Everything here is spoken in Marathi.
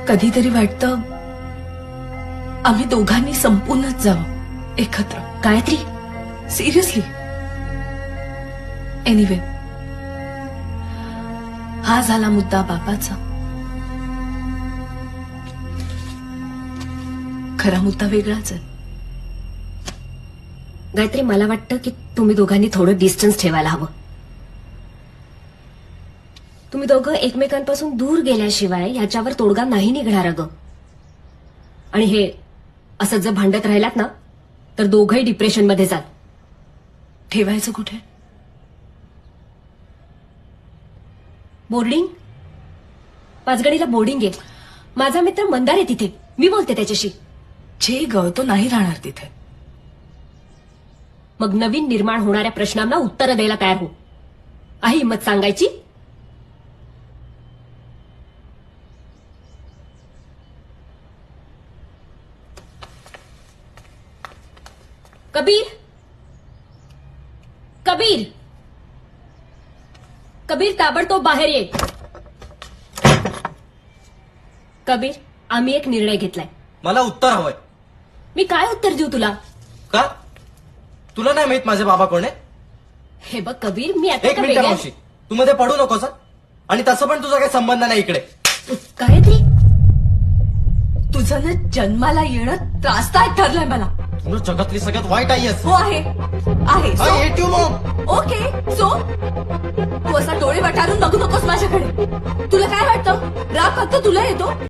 कधीतरी वाटतं आम्ही दोघांनी संपूनच जावं एकत्र. गायत्री, सिरियसली. एनिवे, हा झाला मुद्दा बापाचा. खरा मुद्दा वेगळाच आहे. गायत्री, मला वाटतं की तुम्ही दोघांनी थोडं डिस्टन्स ठेवायला हवं. तुम्ही दोघं एकमेकांपासून दूर गेल्याशिवाय याच्यावर तोडगा नाही निघणार अगं. आणि हे असं जर भांडत राहिलात ना तर दोघंही डिप्रेशनमध्ये जाल. ठेवायचं कुठे? बोर्डिंग, पाचगणीला बोर्डिंग आहे. माझा मित्र मंदार आहे तिथे, मी बोलते त्याच्याशी. जे ग, तो नाही राहणार तिथे. मग नवीन निर्माण होणाऱ्या प्रश्नांना उत्तरं द्यायला तयार हो. आहे हिंमत सांगायची? कबीर, कबीर, कबीर, ताबडतोब बाहेर ये. कबीर, आम्ही एक निर्णय घेतलाय. मला उत्तर हवंय. मी काय उत्तर देऊ तुला? का? तुला नाही माहित माझे बाबा कोण आहे? हे बघ कबीर, मी आता एक का मिनिट वेगळ्या- मावशी, तू मध्ये पडू नकोस हं? आणि तसं पण तुझा काही संबंध नाही इकडे. गायत्री, तुझं ना जन्माला येणं त्रासदायक ठरलंय मला. तुला जगातली सगळ्यात वाईट आई आहेस. हो, आहे आहे. I hate you, Mom. Okay, so तू असा डोळे वटारून बघू नकोस माझ्याकडे. तुला काय वाटतं राग फक्त तुला येतो?